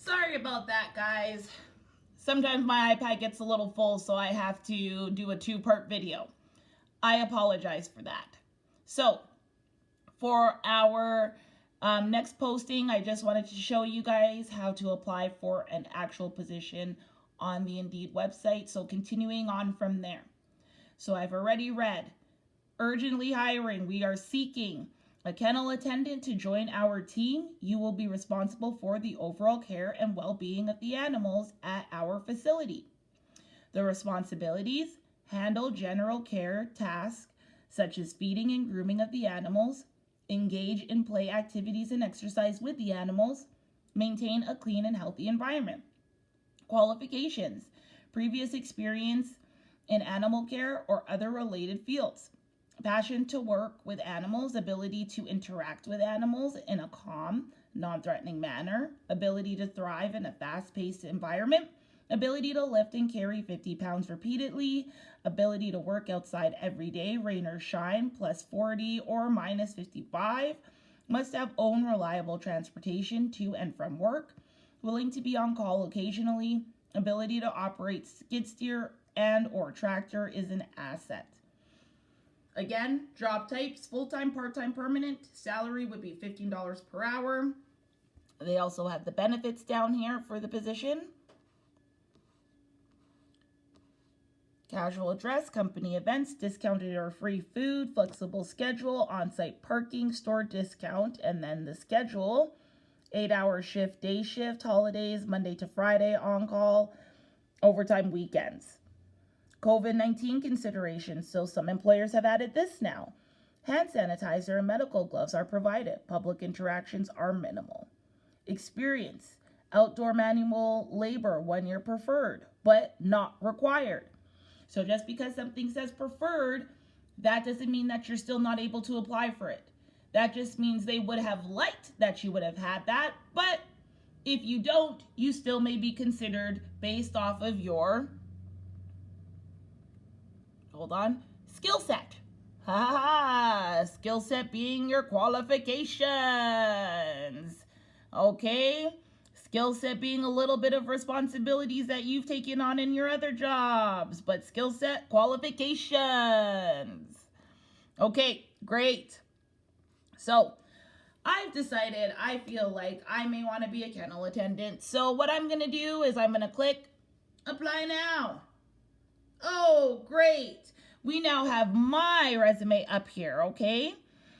Sorry about that, guys. Sometimes my iPad gets a little full, so I have to do a two-part video. I apologize for that. So, for our next posting, I just wanted to show you guys how to apply for an actual position on the Indeed website. So, continuing on from there. So, I've already read, urgently hiring. We are seeking a kennel attendant to join our team. You will be responsible for the overall care and well-being of the animals at our facility. The responsibilities: handle general care tasks such as feeding and grooming of the animals, engage in play activities and exercise with the animals, maintain a clean and healthy environment. Qualifications: previous experience in animal care or other related fields. Passion to work with animals, ability to interact with animals in a calm, non-threatening manner, ability to thrive in a fast-paced environment, ability to lift and carry 50 pounds repeatedly, ability to work outside every day, rain or shine, plus 40 or minus 55, must have own reliable transportation to and from work, willing to be on call occasionally, ability to operate skid steer and or tractor is an asset. Again, job types: full-time, part-time, permanent. Salary would be $15 per hour. They also have the benefits down here for the position. Casual dress, company events, discounted or free food, flexible schedule, on-site parking, store discount, and then the schedule: 8-hour shift, day shift, holidays, Monday to Friday, on-call, overtime, weekends. COVID-19 considerations, so some employers have added this now. Hand sanitizer and medical gloves are provided. Public interactions are minimal. Experience: outdoor manual labor, 1 year preferred, but not required. So just because something says preferred, that doesn't mean that you're still not able to apply for it. That just means they would have liked that you would have had that, but if you don't, you still may be considered based off of your skill set. Skill set being your qualifications. Okay? Skill set being a little bit of responsibilities that you've taken on in your other jobs, but skill set, qualifications. Okay, great. So, I've decided I feel like I may want to be a kennel attendant. So what I'm going to do is I'm going to click apply now. Oh, great. We now have my resume up here, okay?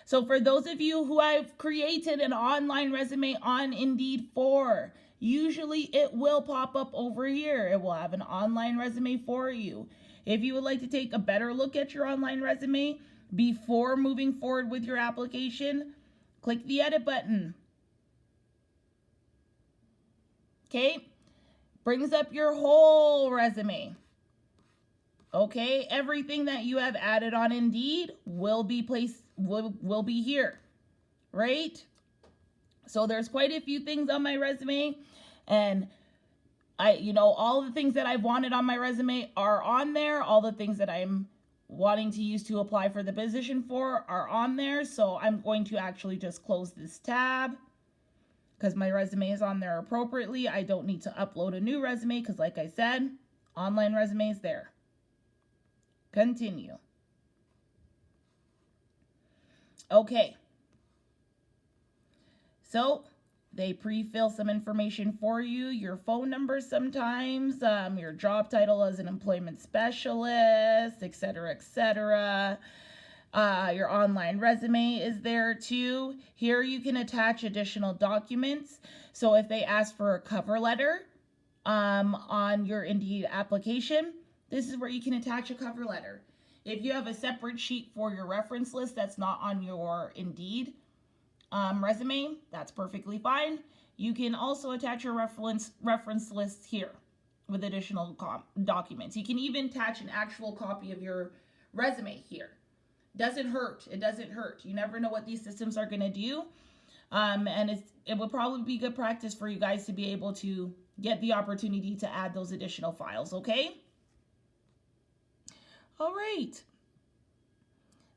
So for those of you who I've created an online resume on Indeed for, usually it will pop up over here. It will have an online resume for you. If you would like to take a better look at your online resume before moving forward with your application, click the edit button. Okay? Brings up your whole resume. Okay, everything that you have added on Indeed will be will be here, right? So there's quite a few things on my resume, and all the things that I've wanted on my resume are on there. All the things that I'm wanting to use to apply for the position for are on there. So I'm going to actually just close this tab because my resume is on there appropriately. I don't need to upload a new resume because, like I said, online resume is there. Continue. Okay. So they pre-fill some information for you, your phone number sometimes, your job title as an employment specialist, etc., etc. Your online resume is there too. Here you can attach additional documents. So if they ask for a cover letter on your Indeed application, this is where you can attach a cover letter. If you have a separate sheet for your reference list that's not on your Indeed resume, that's perfectly fine. You can also attach your reference list here with additional documents. You can even attach an actual copy of your resume here. Doesn't hurt. It doesn't hurt. You never know what these systems are going to do. And it would probably be good practice for you guys to be able to get the opportunity to add those additional files, okay? All right.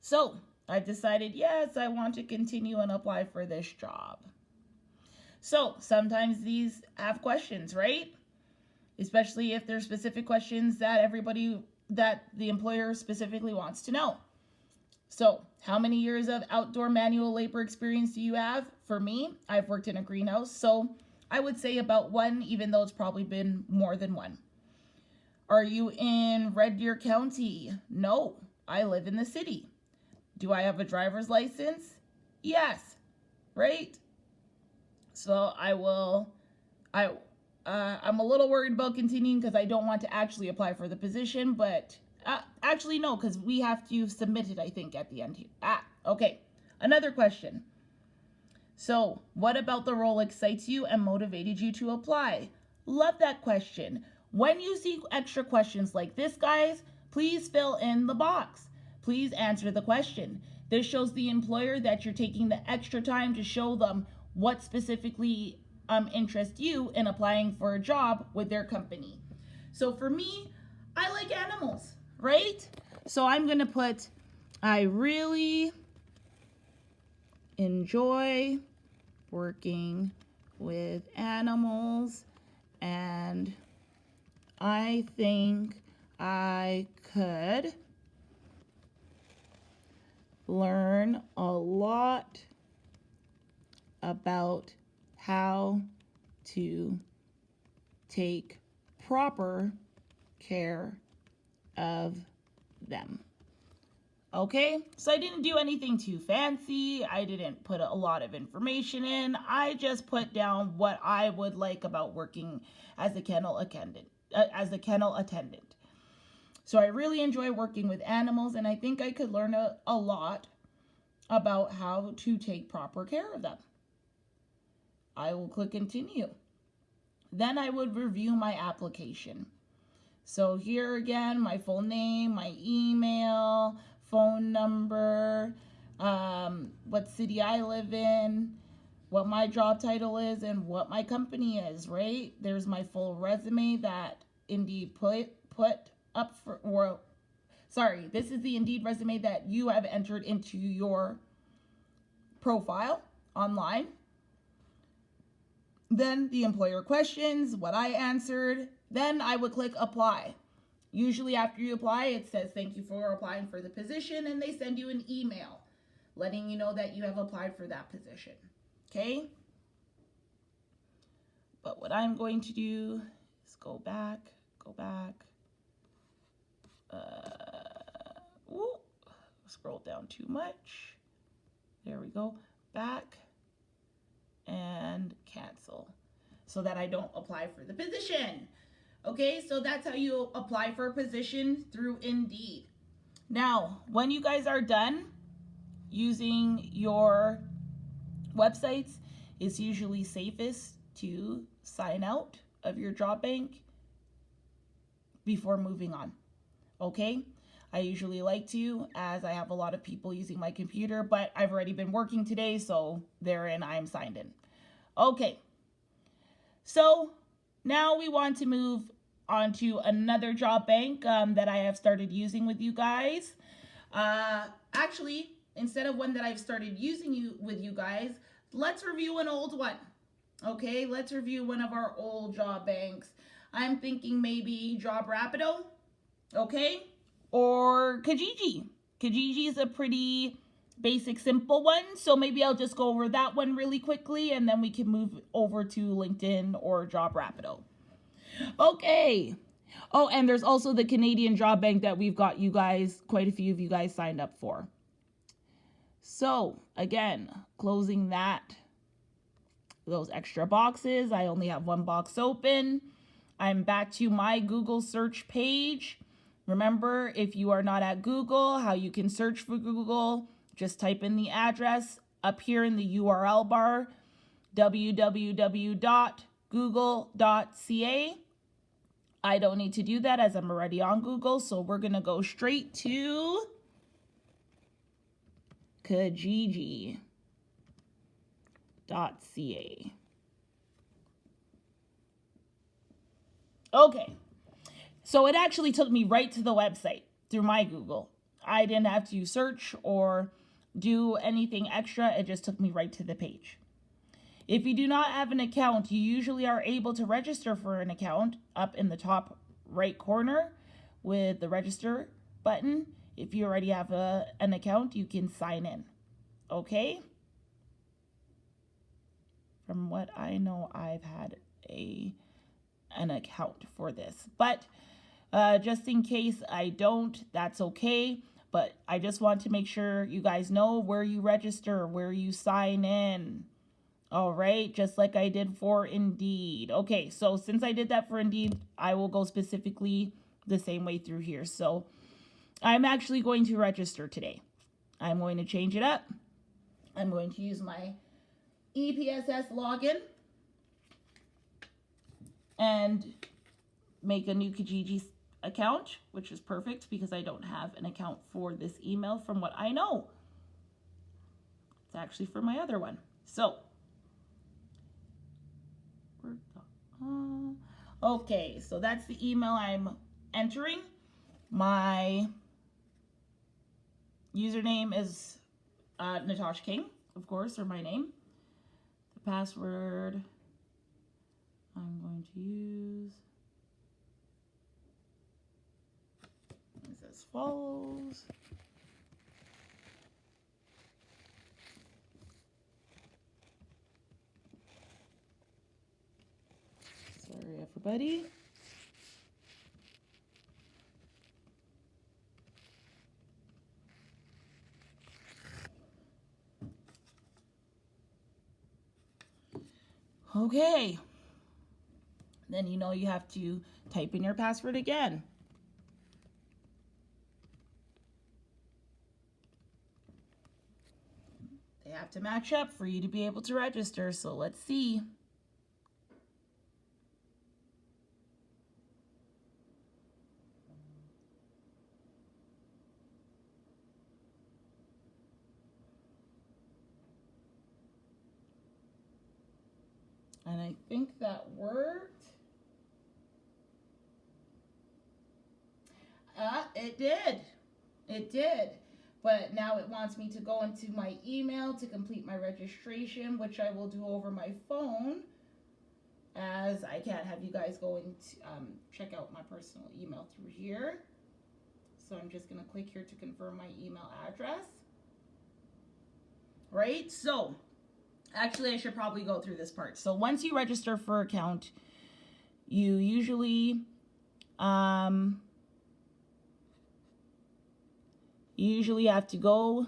So I've decided, yes, I want to continue and apply for this job. So sometimes these have questions, right? Especially if there's specific questions that the employer specifically wants to know. So, how many years of outdoor manual labor experience do you have? For me, I've worked in a greenhouse, so I would say about 1, even though it's probably been more than 1. Are you in Red Deer County? No, I live in the city. Do I have a driver's license? Yes, right? So I'm a little worried about continuing because I don't want to actually apply for the position, but actually no, because we have to submit it, I think, at the end here. Okay. Another question. So, what about the role excites you and motivated you to apply? Love that question. When you see extra questions like this, guys, please fill in the box. Please answer the question. This shows the employer that you're taking the extra time to show them what specifically interests you in applying for a job with their company. So for me, I like animals, right? So I'm going to put, I really enjoy working with animals, and I think I could learn a lot about how to take proper care of them. Okay, so I didn't do anything too fancy. I didn't put a lot of information in. I just put down what I would like about working as a kennel attendant. So I really enjoy working with animals, and I think I could learn a lot about how to take proper care of them. I will click continue. Then I would review my application. So here again, my full name, my email, phone number, what city I live in, what my job title is, and what my company is, right? There's my full resume that Indeed put up for, this is the Indeed resume that you have entered into your profile online. Then the employer questions, what I answered. Then I would click apply. Usually after you apply, it says thank you for applying for the position, and they send you an email letting you know that you have applied for that position. Okay? But what I'm going to do is go back. Scroll down too much. There we go. Back and cancel so that I don't apply for the position. Okay, so that's how you apply for a position through Indeed. Now, when you guys are done using your websites, it's usually safest to sign out of your job bank before moving on. Okay? I usually like to, as I have a lot of people using my computer, but I've already been working today, so therein I am signed in. Okay, so now we want to move on to another job bank that I have started using with you guys. Actually, instead of one that I've started using with you guys, let's review an old one. Okay, let's review one of our old job banks. I'm thinking maybe Job Rapido, okay? Or Kijiji. Kijiji is a pretty basic, simple one. So maybe I'll just go over that one really quickly, and then we can move over to LinkedIn or Job Rapido. Okay. Oh, and there's also the Canadian Job Bank that we've got you guys, quite a few of you guys signed up for. So again, closing those extra boxes. I only have one box open. I'm back to my Google search page. Remember, if you are not at Google, how you can search for Google, just type in the address up here in the URL bar, www.google.ca. I don't need to do that as I'm already on Google, so we're going to go straight to Kijiji.ca. Okay. So it actually took me right to the website through my Google. I didn't have to search or do anything extra. It just took me right to the page. If you do not have an account, you usually are able to register for an account up in the top right corner with the register button. If you already have an account, you can sign in. Okay? From what I know, I've had an account for this. But just in case I don't, that's okay. But I just want to make sure you guys know where you register, where you sign in. All right, just like I did for Indeed. Okay, so since I did that for Indeed, I will go specifically the same way through here. So I'm actually going to register today. I'm going to change it up. I'm going to use my EPSS login and make a new Kijiji account, which is perfect because I don't have an account for this email from what I know. It's actually for my other one. So, okay, so that's the email I'm entering. My username is Natasha King, of course, or my name. The password I'm going to use is as follows. Sorry, everybody. Okay. Then you know you have to type in your password again. They have to match up for you to be able to register, so let's see. And I think that worked. It did. It did. But now it wants me to go into my email to complete my registration, which I will do over my phone, as I can't have you guys going to check out my personal email through here. So I'm just going to click here to confirm my email address. Right? So, actually, I should probably go through this part. So once you register for an account, you usually have to go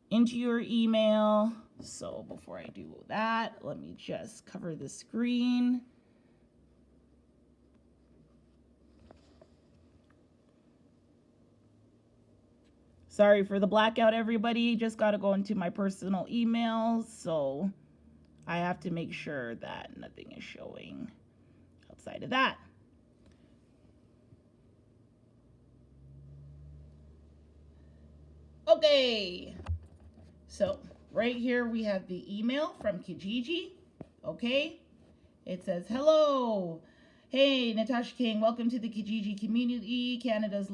into your email. So before I do that, let me just cover the screen. Sorry for the blackout, everybody. Just got to go into my personal emails. So I have to make sure that nothing is showing outside of that. Okay. So right here we have the email from Kijiji. Okay. It says, hello. Hey, Natasha King. Welcome to the Kijiji community, Canada's